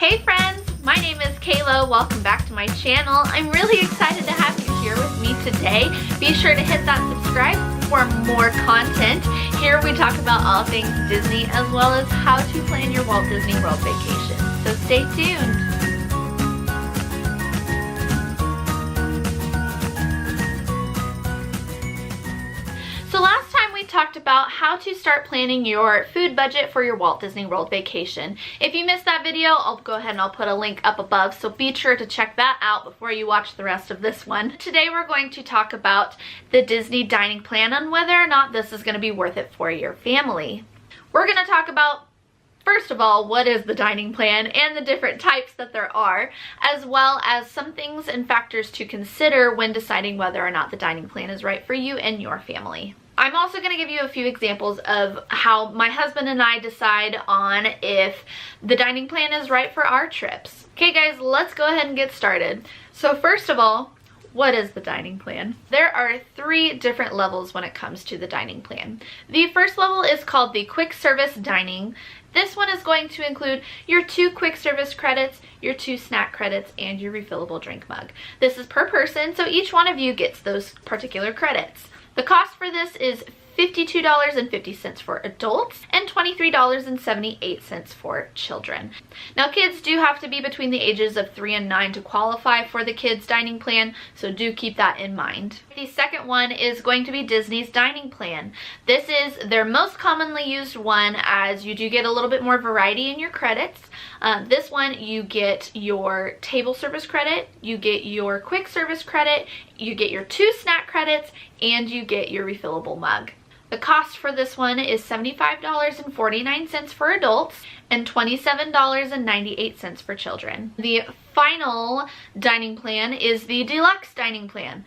Hey friends, my name is Kayla. Welcome back to my channel. I'm really excited to have you here with me today. Be sure to hit that subscribe for more content. Here we talk about all things Disney as well as how to plan your Walt Disney World vacation. So stay tuned. So last time we talked about how to start planning your food budget for your Walt Disney World vacation. If you missed that video, I'll go ahead and I'll put a link up above, so be sure to check that out before you watch the rest of this one. Today we're going to talk about the Disney dining plan and whether or not this is going to be worth it for your family. We're going to talk about, first of all, what is the dining plan and the different types that there are, as well as some things and factors to consider when deciding whether or not the dining plan is right for you and your family. I'm also going to give you a few examples of how my husband and I decide on if the dining plan is right for our trips. Okay guys, let's go ahead and get started. So first of all, what is the dining plan? There are 3 different levels when it comes to the dining plan. The first level is called the quick service dining. This one is going to include your 2 quick service credits, your 2 snack credits, and your refillable drink mug. This is per person, so each one of you gets those particular credits. The cost for this is $52.50 for adults and $23.78 for children. Now kids do have to be between the ages of 3 and 9 to qualify for the kids dining plan, so do keep that in mind. The second one is going to be Disney's dining plan. This is their most commonly used one, as you do get a little bit more variety in your credits. This one you get your table service credit, you get your quick service credit, you get your 2 snack credits, and you get your refillable mug. The cost for this one is $75.49 for adults and $27.98 for children. The final dining plan is the Deluxe dining plan.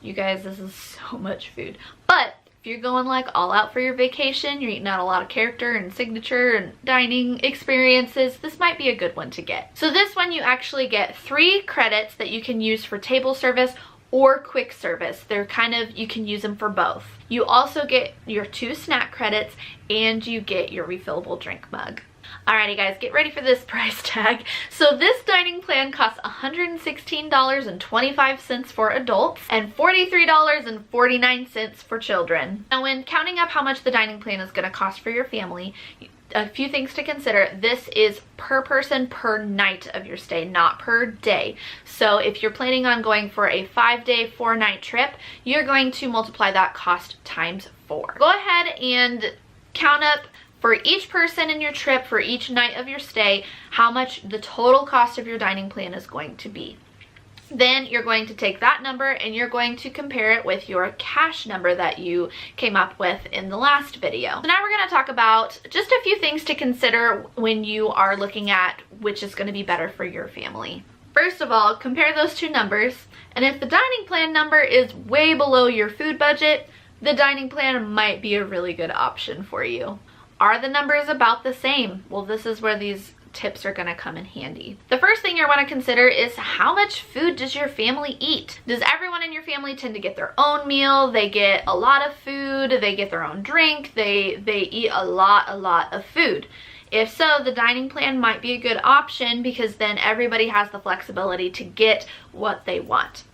You guys, this is so much food. But if you're going like all out for your vacation, you're eating out a lot of character and signature and dining experiences, this might be a good one to get. So this one you actually get 3 credits that you can use for table service or quick service. They're kind of, you can use them for both. You also get your 2 snack credits and you get your refillable drink mug. Alrighty guys, get ready for this price tag. So this dining plan costs $116.25 for adults and $43.49 for children. Now when counting up how much the dining plan is going to cost for your family, a few things to consider. This is per person per night of your stay, not per day. So if you're planning on going for a 5-day, 4-night trip, you're going to multiply that cost times 4. Go ahead and count up for each person in your trip, for each night of your stay, how much the total cost of your dining plan is going to be. Then you're going to take that number and you're going to compare it with your cash number that you came up with in the last video. So now we're going to talk about just a few things to consider when you are looking at which is going to be better for your family. First of all, compare those 2 numbers, and if the dining plan number is way below your food budget, the dining plan might be a really good option for you. Are the numbers about the same? Well, this is where these tips are going to come in handy. The first thing you want to consider is how much food does your family eat? Does everyone in your family tend to get their own meal? They get a lot of food, they get their own drink, they eat a lot of food. If so, the dining plan might be a good option because then everybody has the flexibility to get what they want.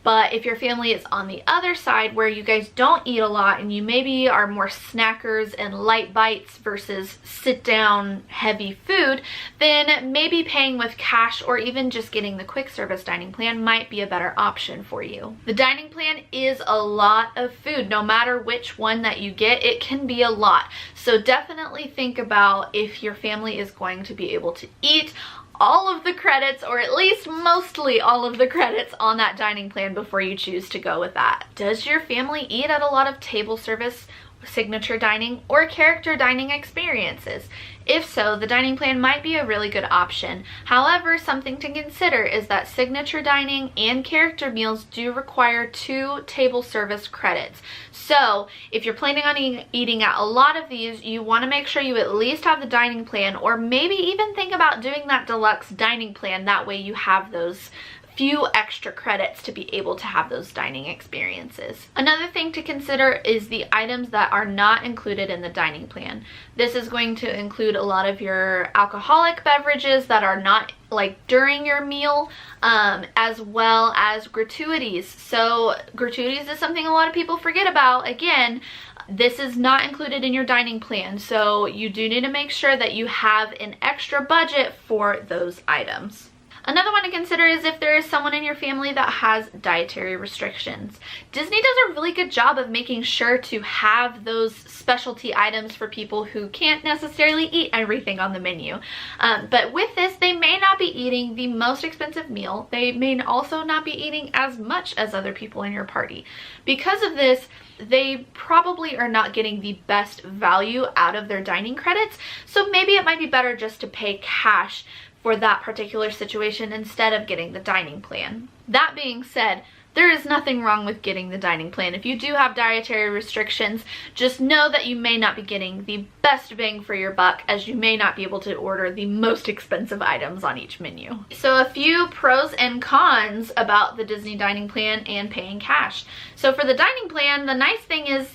But if your family is on the other side where you guys don't eat a lot and you maybe are more snackers and light bites versus sit down heavy food, then maybe paying with cash or even just getting the quick service dining plan might be a better option for you. The dining plan is a lot of food. No matter which one that you get, it can be a lot. So definitely think about if your family is going to be able to eat all of the credits, or at least mostly all of the credits on that dining plan before you choose to go with that. Does your family eat at a lot of table service, signature dining, or character dining experiences? If so, the dining plan might be a really good option. However, something to consider is that signature dining and character meals do require 2 table service credits. So if you're planning on eating at a lot of these, you want to make sure you at least have the dining plan, or maybe even think about doing that deluxe dining plan. That way you have those few extra credits to be able to have those dining experiences. Another thing to consider is the items that are not included in the dining plan. This is going to include a lot of your alcoholic beverages that are not like during your meal, as well as gratuities. So gratuities is something a lot of people forget about. Again, this is not included in your dining plan, so you do need to make sure that you have an extra budget for those items. Another one to consider is if there is someone in your family that has dietary restrictions. Disney does a really good job of making sure to have those specialty items for people who can't necessarily eat everything on the menu. But with this, they may not be eating the most expensive meal. They may also not be eating as much as other people in your party. Because of this, they probably are not getting the best value out of their dining credits. So maybe it might be better just to pay cash for that particular situation instead of getting the dining plan. That being said, there is nothing wrong with getting the dining plan. If you do have dietary restrictions, just know that you may not be getting the best bang for your buck, as you may not be able to order the most expensive items on each menu. So a few pros and cons about the Disney dining plan and paying cash. So for the dining plan, the nice thing is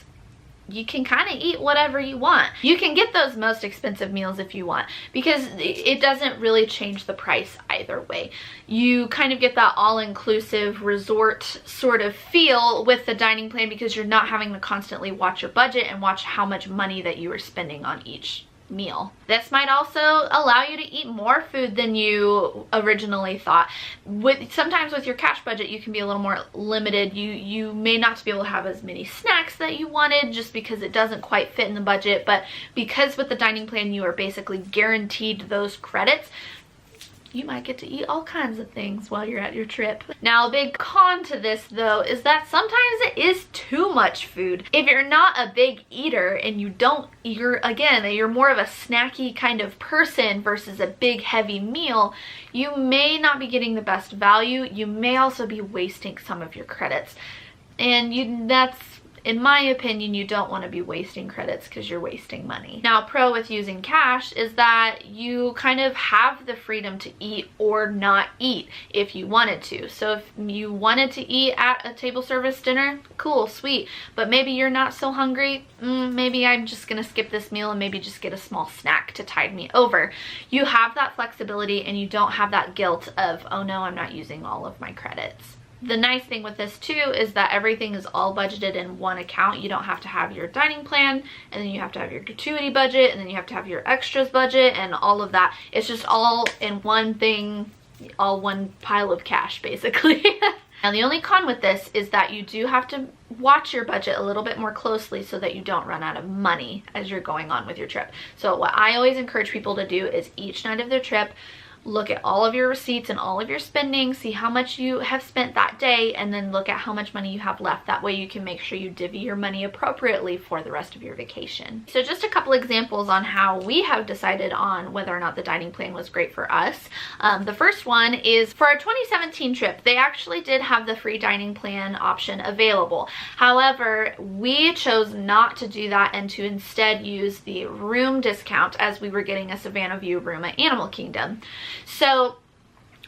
you can kind of eat whatever you want. You can get those most expensive meals if you want, because it doesn't really change the price either way. You kind of get that all-inclusive resort sort of feel with the dining plan, because you're not having to constantly watch your budget and watch how much money that you are spending on each meal. This might also allow you to eat more food than you originally thought. Sometimes with your cash budget, you can be a little more limited. You may not be able to have as many snacks that you wanted just because it doesn't quite fit in the budget, but because with the dining plan you are basically guaranteed those credits, you might get to eat all kinds of things while you're at your trip. Now, a big con to this though is that sometimes it is too much food. If you're not a big eater and you're more of a snacky kind of person versus a big heavy meal, you may not be getting the best value. You may also be wasting some of your credits. And that's, in my opinion, you don't want to be wasting credits because you're wasting money. Now, a pro with using cash is that you kind of have the freedom to eat or not eat if you wanted to. So if you wanted to eat at a table service dinner, cool, sweet. But maybe you're not so hungry, maybe I'm just gonna skip this meal and maybe just get a small snack to tide me over. You have that flexibility and you don't have that guilt of, oh no, I'm not using all of my credits. The nice thing with this too is that everything is all budgeted in one account. You don't have to have your dining plan, and then you have to have your gratuity budget, and then you have to have your extras budget and all of that. It's just all in one thing, all one pile of cash basically. Now, the only con with this is that you do have to watch your budget a little bit more closely so that you don't run out of money as you're going on with your trip. So what I always encourage people to do is each night of their trip, look at all of your receipts and all of your spending, see how much you have spent that day, and then look at how much money you have left. That way you can make sure you divvy your money appropriately for the rest of your vacation. So just a couple examples on how we have decided on whether or not the dining plan was great for us. The first one is for our 2017 trip, they actually did have the free dining plan option available. However, we chose not to do that and to instead use the room discount, as we were getting a Savannah View room at Animal Kingdom. So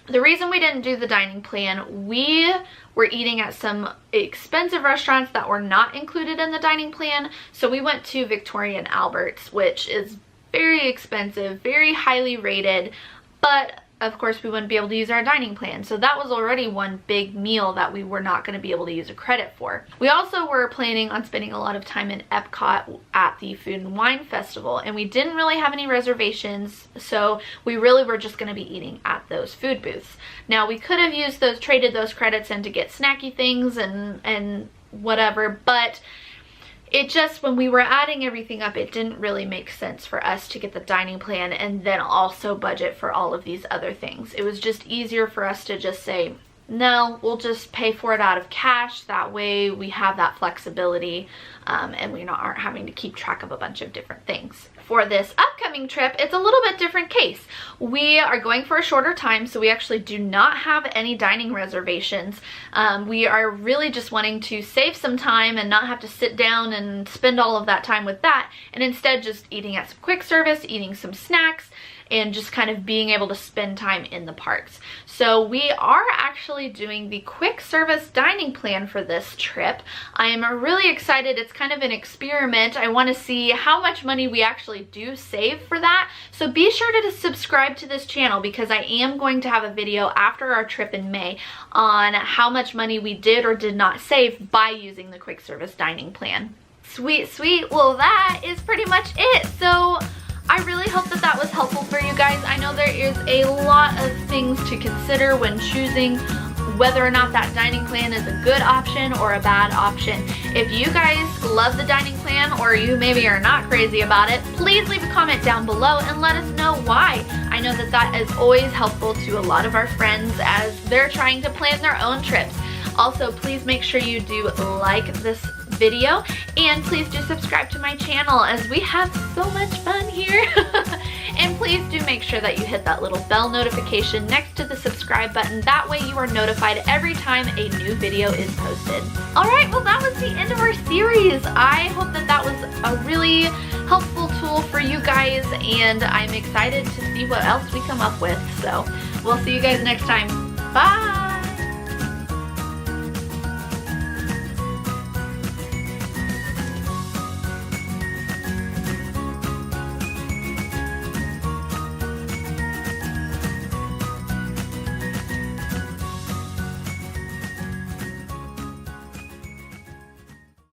the reason we didn't do the dining plan, we were eating at some expensive restaurants that were not included in the dining plan. So we went to Victoria and Albert's, which is very expensive, very highly rated, but of course we wouldn't be able to use our dining plan. So that was already one big meal that we were not going to be able to use a credit for. We also were planning on spending a lot of time in Epcot at the Food and Wine Festival, and we didn't really have any reservations, so we really were just going to be eating at those food booths. Now, we could have used those, traded those credits in to get snacky things and whatever, but it just, when we were adding everything up, it didn't really make sense for us to get the dining plan and then also budget for all of these other things. It was just easier for us to just say, no, we'll just pay for it out of cash. That way we have that flexibility and we aren't having to keep track of a bunch of different things. For this upcoming trip, it's a little bit different case. We are going for a shorter time, so we actually do not have any dining reservations. We are really just wanting to save some time and not have to sit down and spend all of that time with that, and instead just eating at some quick service, eating some snacks, and just kind of being able to spend time in the parks. So we are actually doing the quick service dining plan for this trip. I am really excited. It's kind of an experiment. I want to see how much money we actually do save for that. So be sure to subscribe to this channel because I am going to have a video after our trip in May on how much money we did or did not save by using the quick service dining plan. Sweet, sweet. Well, that is pretty much it. So I really hope that that was helpful for you guys. I know there is a lot of things to consider when choosing whether or not that dining plan is a good option or a bad option. If you guys love the dining plan or you maybe are not crazy about it, please leave a comment down below and let us know why. I know that that is always helpful to a lot of our friends as they're trying to plan their own trips. Also, please make sure you do like this video and please do subscribe to my channel as we have so much fun here. And please do make sure that you hit that little bell notification next to the subscribe button. That way you are notified every time a new video is posted. Alright, well that was the end of our series. I hope that that was a really helpful tool for you guys and I'm excited to see what else we come up with. So we'll see you guys next time. Bye!